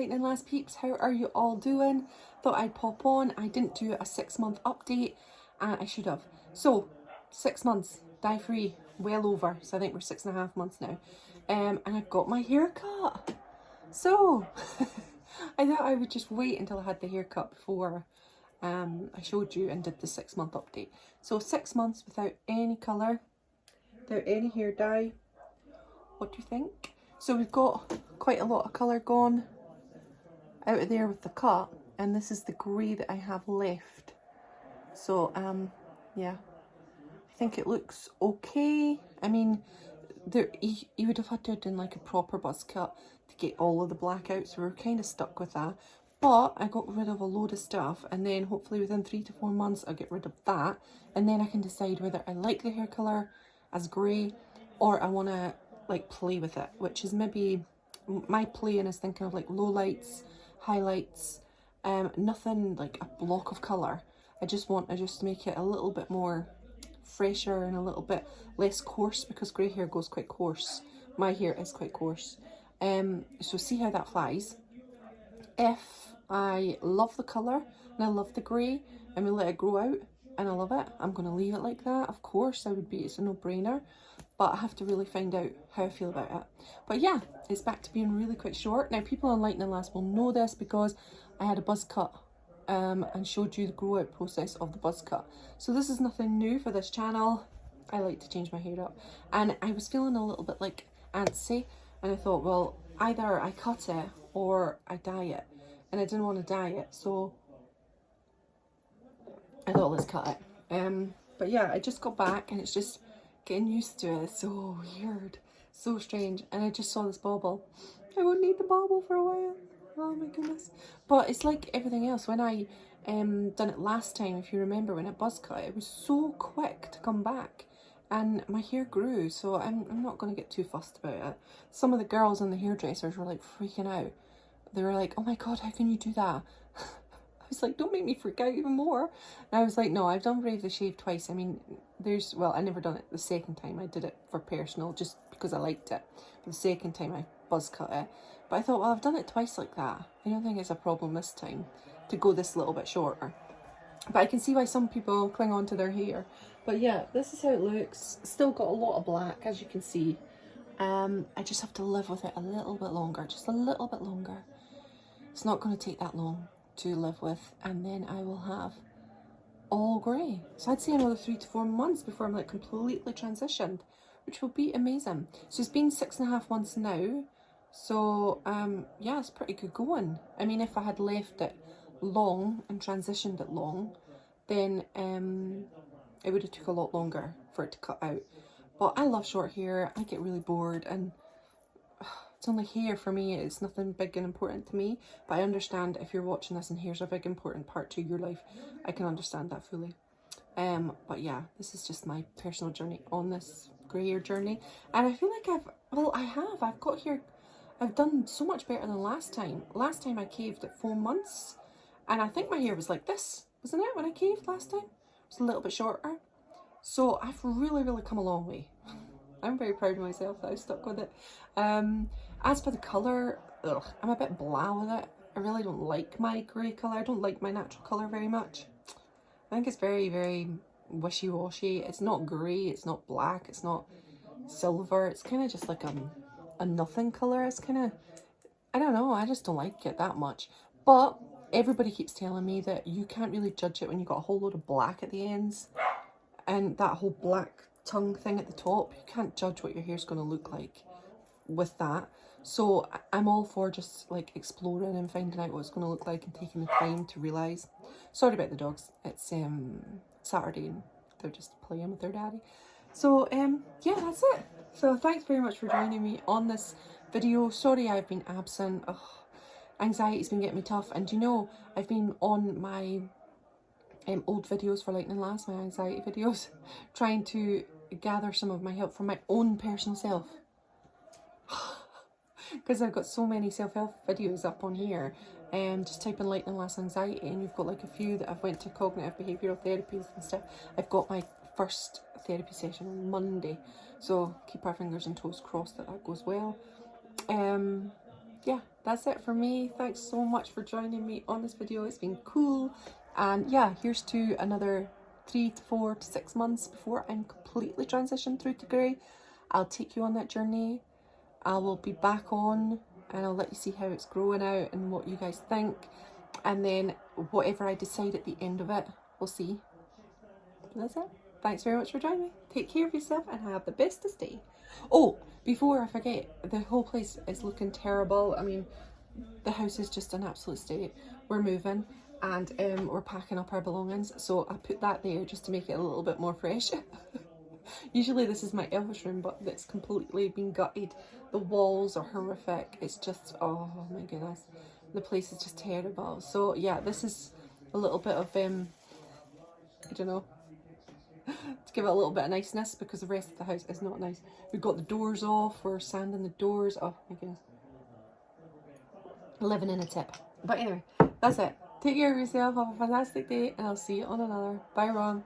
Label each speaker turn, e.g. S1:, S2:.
S1: Lightning Lass peeps, how are you all doing? Thought I'd pop on. I didn't do a 6-month update, and I should have. So, 6 months, dye free, well over. So I think we're 6.5 months now. And I got my hair cut. So, I thought I would just wait until I had the haircut before I showed you and did the 6-month update. So 6 months without any colour, without any hair dye. What do you think? So we've got quite a lot of colour gone out of there with the cut, and this is the grey that I have left. So yeah, I think it looks okay. I mean, you would have had to have done like a proper buzz cut to get all of the black out, so we're kind of stuck with that. But I got rid of a load of stuff, and then hopefully within 3 to 4 months I'll get rid of that, and then I can decide whether I like the hair colour as grey or I want to like play with it, which is maybe my playing is thinking of like low lights, highlights, nothing like a block of colour. I just want to just make it a little bit more fresher and a little bit less coarse, because grey hair goes quite coarse. My hair is quite coarse. So see how that flies. If I love the colour and I love the grey and we let it grow out and I love it, I'm going to leave it like that. Of course, it's a no-brainer, but I have to really find out how I feel about it. But yeah, it's back to being really quite short. Now, people on Lightning Lass will know this because I had a buzz cut and showed you the grow out process of the buzz cut. So this is nothing new for this channel. I like to change my hair up, and I was feeling a little bit like antsy, and I thought, well, either I cut it or I dye it, and I didn't want to dye it, so I thought, let's cut it. But yeah, I just got back and it's just getting used to it. It's so weird, so strange, and I just saw this bauble. I won't need the bauble for a while. Oh my goodness. But it's like everything else. When I done it last time, if you remember, when I buzz cut, it was so quick to come back and my hair grew, so I'm not going to get too fussed about it. Some of the girls in the hairdressers were like freaking out. They were like, oh my god, how can you do that? I was like, don't make me freak out even more. And I was like, no, I've done Brave the Shave twice. I mean, well, I never done it the second time. I did it for personal, just because I liked it. But the second time I buzz cut it. But I thought, well, I've done it twice like that. I don't think it's a problem this time to go this little bit shorter. But I can see why some people cling on to their hair. But yeah, this is how it looks. Still got a lot of black, as you can see. I just have to live with it a little bit longer, just a little bit longer. It's not going to take that long to live with, and then I will have all grey. So I'd say another 3 to 4 months before I'm like completely transitioned, which will be amazing. So it's been 6.5 months now. So yeah, it's pretty good going. I mean, if I had left it long and transitioned it long, then it would have took a lot longer for it to cut out. But I love short hair. I get really bored, and it's only hair for me. It's nothing big and important to me. But I understand if you're watching this and hair's a big important part to your life, I can understand that fully. But yeah, this is just my personal journey on this grey hair journey. And I feel like I've got here, I've done so much better than last time. Last time I caved at 4 months, and I think my hair was like this, wasn't it, when I caved last time? It was a little bit shorter. So I've really, really come a long way. I'm very proud of myself that I stuck with it. As for the colour, I'm a bit blah with it. I really don't like my grey colour. I don't like my natural colour very much. I think it's very, very wishy-washy. It's not grey, it's not black, it's not silver. It's kind of just like a nothing colour. It's kind of, I don't know, I just don't like it that much. But everybody keeps telling me that you can't really judge it when you've got a whole load of black at the ends and that whole black tongue thing at the top. You can't judge what your hair's going to look like with that. So I'm all for just like exploring and finding out what it's going to look like and taking the time to realise. Sorry about the dogs. It's Saturday and they're just playing with their daddy. So yeah, that's it. So thanks very much for joining me on this video. Sorry I've been absent. Ugh, anxiety's been getting me tough, and you know, I've been on my old videos for Lightning Lass, my anxiety videos, trying to gather some of my help from my own personal self. Because I've got so many self-help videos up on here, and just type in Lightning Lass anxiety and you've got like a few that I've went to cognitive behavioural therapies and stuff. I've got my first therapy session on Monday, so keep our fingers and toes crossed that that goes well. yeah, that's it for me. Thanks so much for joining me on this video. It's been cool. And yeah, here's to another 3 to 4 to 6 months before I'm completely transitioned through to grey. I'll take you on that journey. I will be back on and I'll let you see how it's growing out and what you guys think. And then whatever I decide at the end of it, we'll see. That's it. Thanks very much for joining me. Take care of yourself and have the bestest day. Oh, before I forget, the whole place is looking terrible. I mean, the house is just an absolute state. We're moving and we're packing up our belongings. So I put that there just to make it a little bit more fresh. Usually this is my Elvis room, but it's completely been gutted. The walls are horrific. It's just, oh my goodness. The place is just terrible. So yeah, this is a little bit of, I don't know, to give it a little bit of niceness, because the rest of the house is not nice. We've got the doors off, we're sanding the doors. Oh my goodness. Living in a tip. But anyway, that's it. Take care of yourself, have a fantastic day, and I'll see you on another. Bye, Ron.